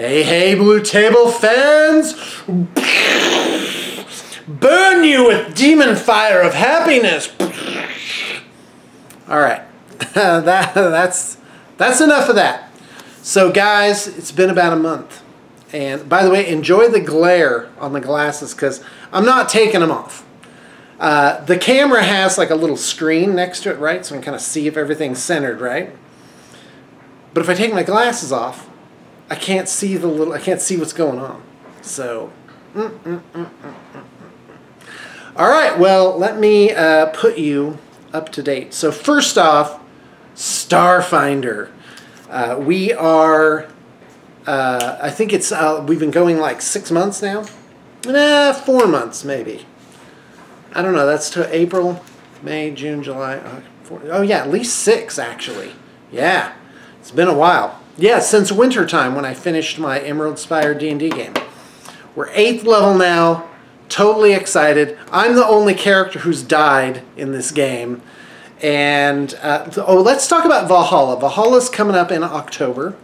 Hey, hey, Blue Table fans! Burn you with demon fire of happiness! Alright, that's enough of that. So guys, it's been about a month. And by the way, enjoy the glare on the glasses because I'm not taking them off. The camera has like a little screen next to it, right? So I can kind of see if everything's centered, right? But if I take my glasses off, I can't see what's going on. So, all right, well, let me put you up to date. So first off, Starfinder. We are, I think it's, we've been going like 6 months now. 4 months maybe. I don't know, that's to April, May, June, July. Oh yeah, at least 6 actually. Yeah, it's been a while. Yeah, since winter time when I finished my Emerald Spire D&D game. We're 8th level now, totally excited. I'm the only character who's died in this game. And, let's talk about Valhalla. Valhalla's coming up in October.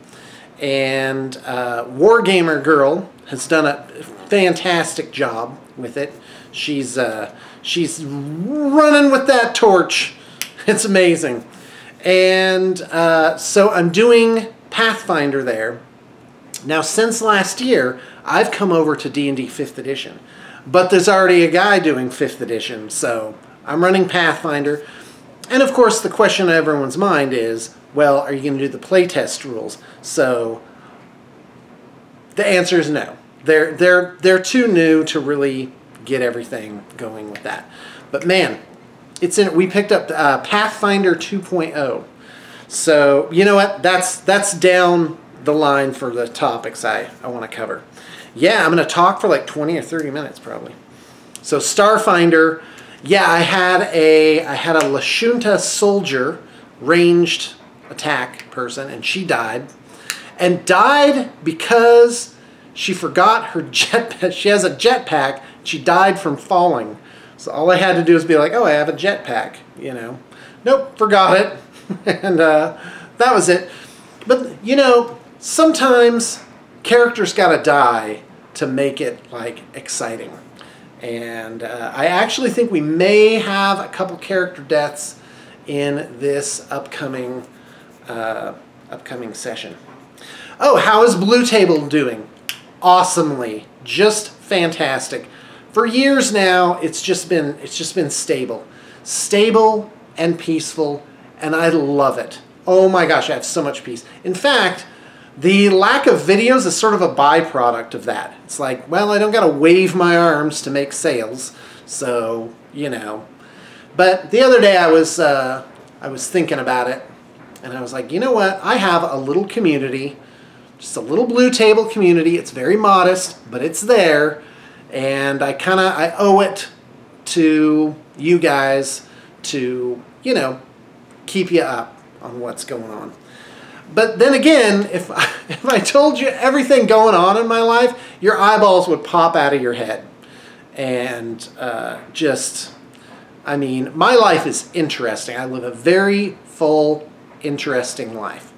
And Wargamer Girl has done a fantastic job with it. She's running with that torch. It's amazing. And so I'm doing Pathfinder there. Now, since last year, I've come over to D&D 5th edition. But there's already a guy doing 5th edition, so I'm running Pathfinder. And of course, the question on everyone's mind is, well, are you going to do the playtest rules? So the answer is no. They're too new to really get everything going with that. But man, we picked up Pathfinder 2.0. So, you know what? That's down the line for the topics I want to cover. Yeah, I'm going to talk for like 20 or 30 minutes probably. So, Starfinder, yeah, I had a Lashunta soldier, ranged attack person, and she died. And died because she forgot her jetpack. She has a jetpack. She died from falling. So all I had to do is be like, oh, I have a jetpack, you know. Nope, forgot it. And that was it. But, you know, sometimes characters gotta die to make it, like, exciting. And I actually think we may have a couple character deaths in this upcoming session. Oh, how is Blue Table doing? Awesomely. Just fantastic. For years now, it's just been stable. Stable and peaceful, and I love it. Oh my gosh, I have so much peace. In fact, the lack of videos is sort of a byproduct of that. It's like, well, I don't gotta wave my arms to make sales, so, you know. But the other day I was thinking about it, and I was like, you know what? I have a little community, just a little Blue Table community. It's very modest, but it's there. And I owe it to you guys to, you know, keep you up on what's going on. But then again, if I told you everything going on in my life, your eyeballs would pop out of your head. And I mean, my life is interesting. I live a very full, interesting life.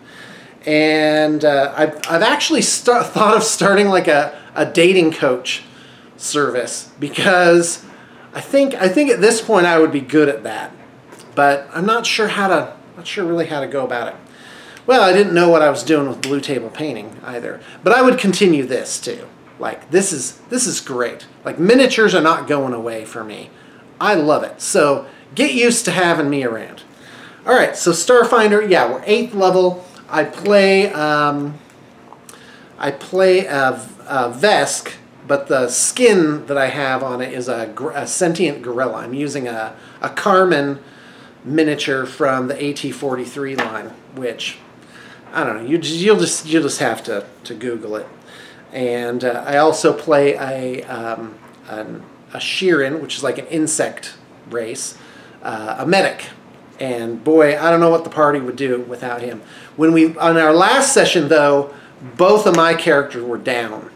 And I've actually thought of starting like a dating coach service, because I think at this point I would be good at that, but I'm not sure really how to go about it. Well, I didn't know what I was doing with Blue Table Painting either, but I would continue this too. Like this is great. Like miniatures are not going away for me. I love it. So get used to having me around. All right, so Starfinder, yeah, we're 8th level. I play Vesk. But the skin that I have on it is a sentient gorilla. I'm using a Carmen miniature from the AT-43 line, which, I don't know, you'll just have to Google it. And I also play a Sheeran, which is like an insect race, a medic. And boy, I don't know what the party would do without him. On our last session though, both of my characters were down.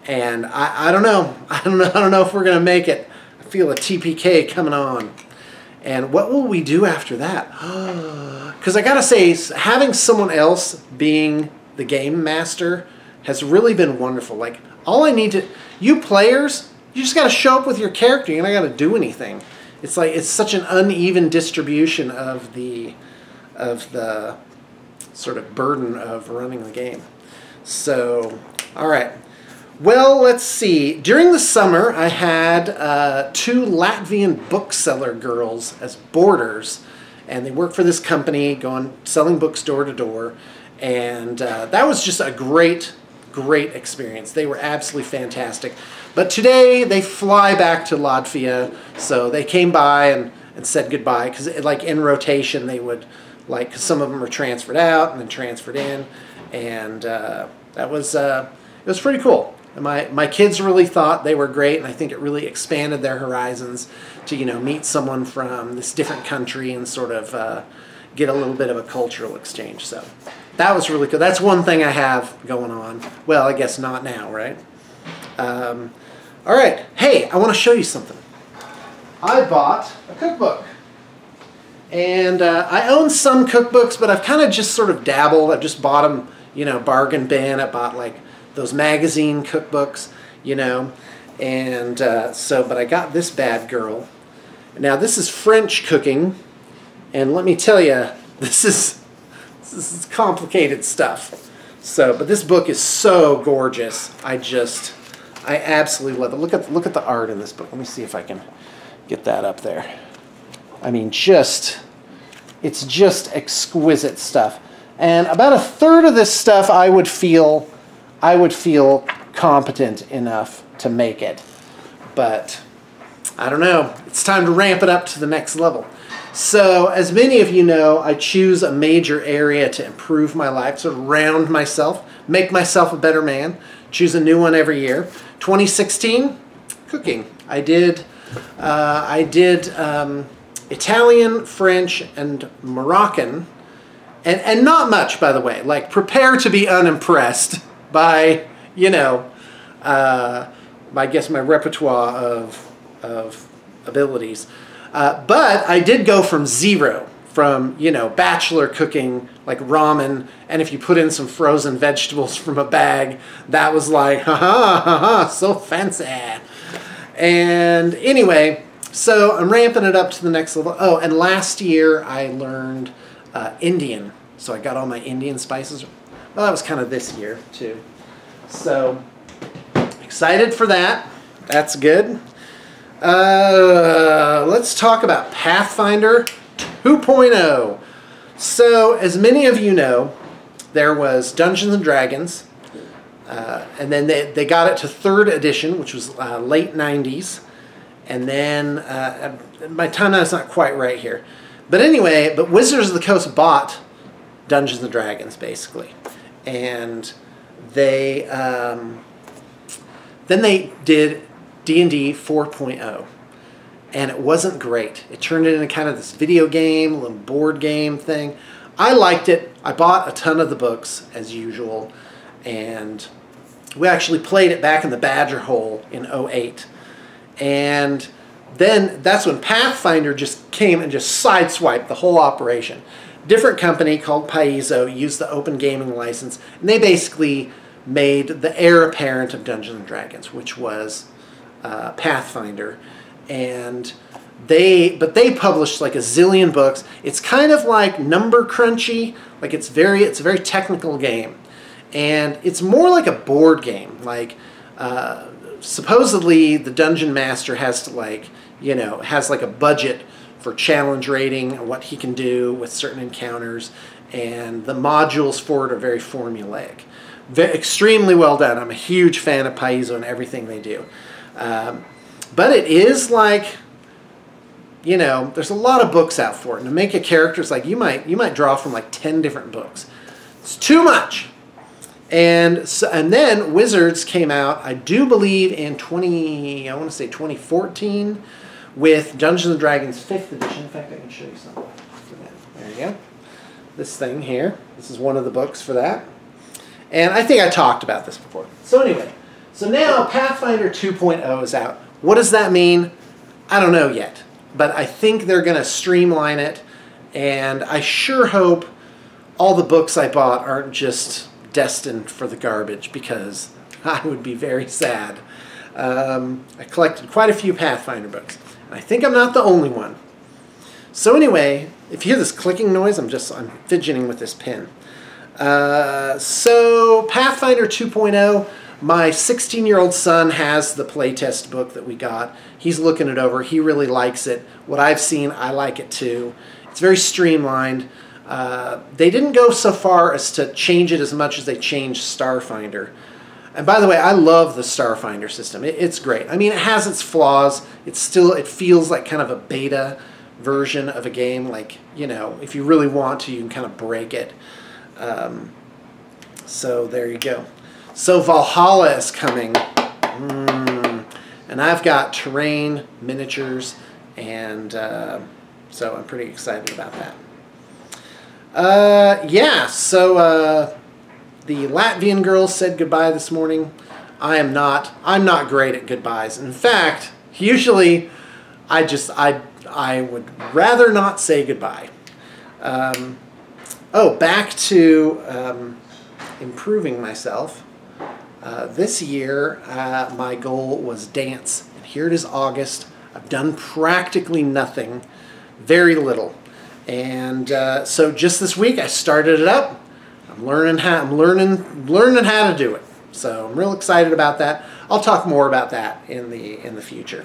And I don't know. I don't know if we're going to make it. I feel a TPK coming on. And what will we do after that? Because I got to say, having someone else being the game master has really been wonderful. Like, all I need to, you players, you just got to show up with your character. You're not got to do anything. It's like, it's such an uneven distribution of the sort of burden of running the game. So, all right. Well, let's see. During the summer, I had 2 Latvian bookseller girls as boarders, and they work for this company, selling books door to door, and that was just a great experience. They were absolutely fantastic. But today, they fly back to Latvia, so they came by and said goodbye, because like in rotation, they would, like, 'cause some of them were transferred out and then transferred in, and that was, it was pretty cool. My kids really thought they were great, and I think it really expanded their horizons to, you know, meet someone from this different country and sort of get a little bit of a cultural exchange. So that was really cool. That's one thing I have going on. Well, I guess not now, right? All right. Hey, I want to show you something. I bought a cookbook. And I own some cookbooks, but I've kind of just sort of dabbled. I've just bought them, you know, bargain bin. I bought, like, those magazine cookbooks, you know, and but I got this bad girl. Now, this is French cooking, and let me tell you, this is complicated stuff. So, but this book is so gorgeous. I absolutely love it. Look at the art in this book. Let me see if I can get that up there. I mean, it's just exquisite stuff. And about a third of this stuff I would feel competent enough to make it. But I don't know. It's time to ramp it up to the next level. So, as many of you know, I choose a major area to improve my life, sort of round myself, make myself a better man, choose a new one every year. 2016, cooking. I did Italian, French, and Moroccan, and not much, by the way. Like, prepare to be unimpressed by, you know, I guess my repertoire of abilities. But I did go from zero, from, you know, bachelor cooking, like ramen, and if you put in some frozen vegetables from a bag, that was like, ha, so fancy. And anyway, so I'm ramping it up to the next level. Oh, and last year I learned Indian. So I got all my Indian spices. Well, that was kind of this year, too. So, excited for that. That's good. Let's talk about Pathfinder 2.0. So, as many of you know, there was Dungeons and Dragons, and then they got it to 3rd edition, which was late 90s. And then, my timeline's not quite right here. But anyway, Wizards of the Coast bought Dungeons and Dragons, basically. And they, then they did D&D 4.0. And it wasn't great. It turned into kind of this video game, little board game thing. I liked it. I bought a ton of the books, as usual. And we actually played it back in the Badger Hole in '08. And then that's when Pathfinder just came and just sideswiped the whole operation. Different company called Paizo used the open gaming license, and they basically made the heir apparent of Dungeons and Dragons, which was Pathfinder. And they published like a zillion books. It's kind of like number crunchy, like it's a very technical game, and it's more like a board game. Like supposedly the dungeon master has to, like, you know, has like a budget for challenge rating and what he can do with certain encounters, and the modules for it are very formulaic. Extremely well done. I'm a huge fan of Paizo and everything they do. But it is like, you know, there's a lot of books out for it. And to make a character, it's like you might draw from like 10 different books. It's too much. And then Wizards came out, I do believe in 2014, with Dungeons and Dragons 5th edition. In fact, I can show you something. There you go. This thing here. This is one of the books for that. And I think I talked about this before. So anyway, so now Pathfinder 2.0 is out. What does that mean? I don't know yet. But I think they're going to streamline it. And I sure hope all the books I bought aren't just destined for the garbage because I would be very sad. I collected quite a few Pathfinder books. I think I'm not the only one. So anyway, if you hear this clicking noise, I'm fidgeting with this pen. So Pathfinder 2.0, my 16-year-old son has the playtest book that we got. He's looking it over. He really likes it. What I've seen, I like it too. It's very streamlined. They didn't go so far as to change it as much as they changed Starfinder. And by the way, I love the Starfinder system. It's great. I mean, it has its flaws. It feels like kind of a beta version of a game. Like, you know, if you really want to, you can kind of break it. So there you go. So Valhalla is coming. And I've got terrain, miniatures, and so I'm pretty excited about that. Yeah, so the Latvian girl said goodbye this morning. I'm not great at goodbyes. In fact, usually I would rather not say goodbye. Oh, back to improving myself. This year, my goal was dance. And here it is August. I've done practically nothing, very little. And so just this week, I started it up. I'm learning how to do it. So I'm real excited about that. I'll talk more about that in the future.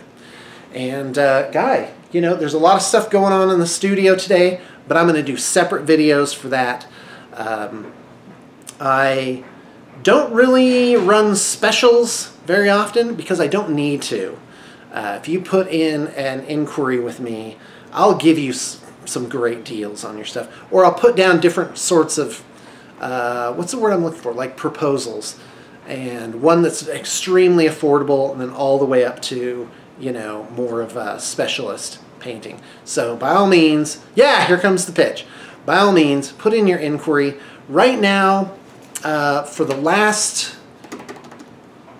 And Guy, you know, there's a lot of stuff going on in the studio today, but I'm going to do separate videos for that. I don't really run specials very often because I don't need to. If you put in an inquiry with me, I'll give you some great deals on your stuff, or I'll put down different sorts of what's the word I'm looking for? Like proposals, and one that's extremely affordable, and then all the way up to, you know, more of a specialist painting. So by all means, yeah, here comes the pitch. By all means, put in your inquiry. Right now, for the last,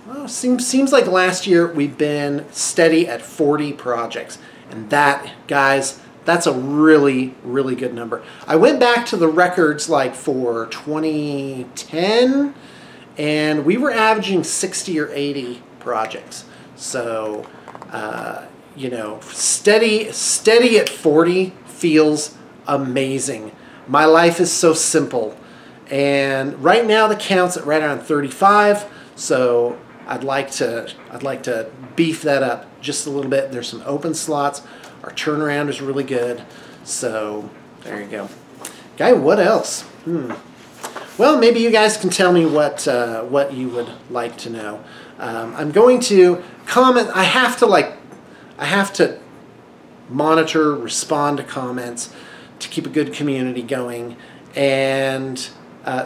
well, seems like last year we've been steady at 40 projects, and that, guys, that's a really, really good number. I went back to the records like for 2010, and we were averaging 60 or 80 projects. So, you know, steady at 40 feels amazing. My life is so simple. And right now the count's at right around 35, so I'd like to beef that up just a little bit. There's some open slots. Our turnaround is really good. So there you go. Guy, what else? Well, maybe you guys can tell me what you would like to know. I'm going to comment. I have to monitor, respond to comments to keep a good community going. And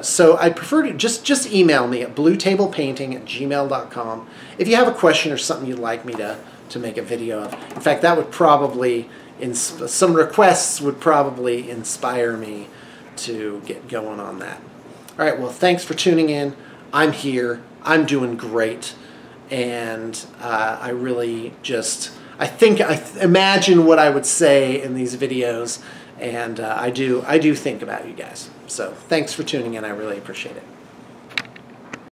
so I prefer to just email me at bluetablepainting@gmail.com if you have a question or something you'd like me to make a video of. In fact, that would probably, some requests would probably inspire me to get going on that. All right, well, thanks for tuning in. I'm here. I'm doing great. And I really I imagine what I would say in these videos, and I do think about you guys. So thanks for tuning in. I really appreciate it.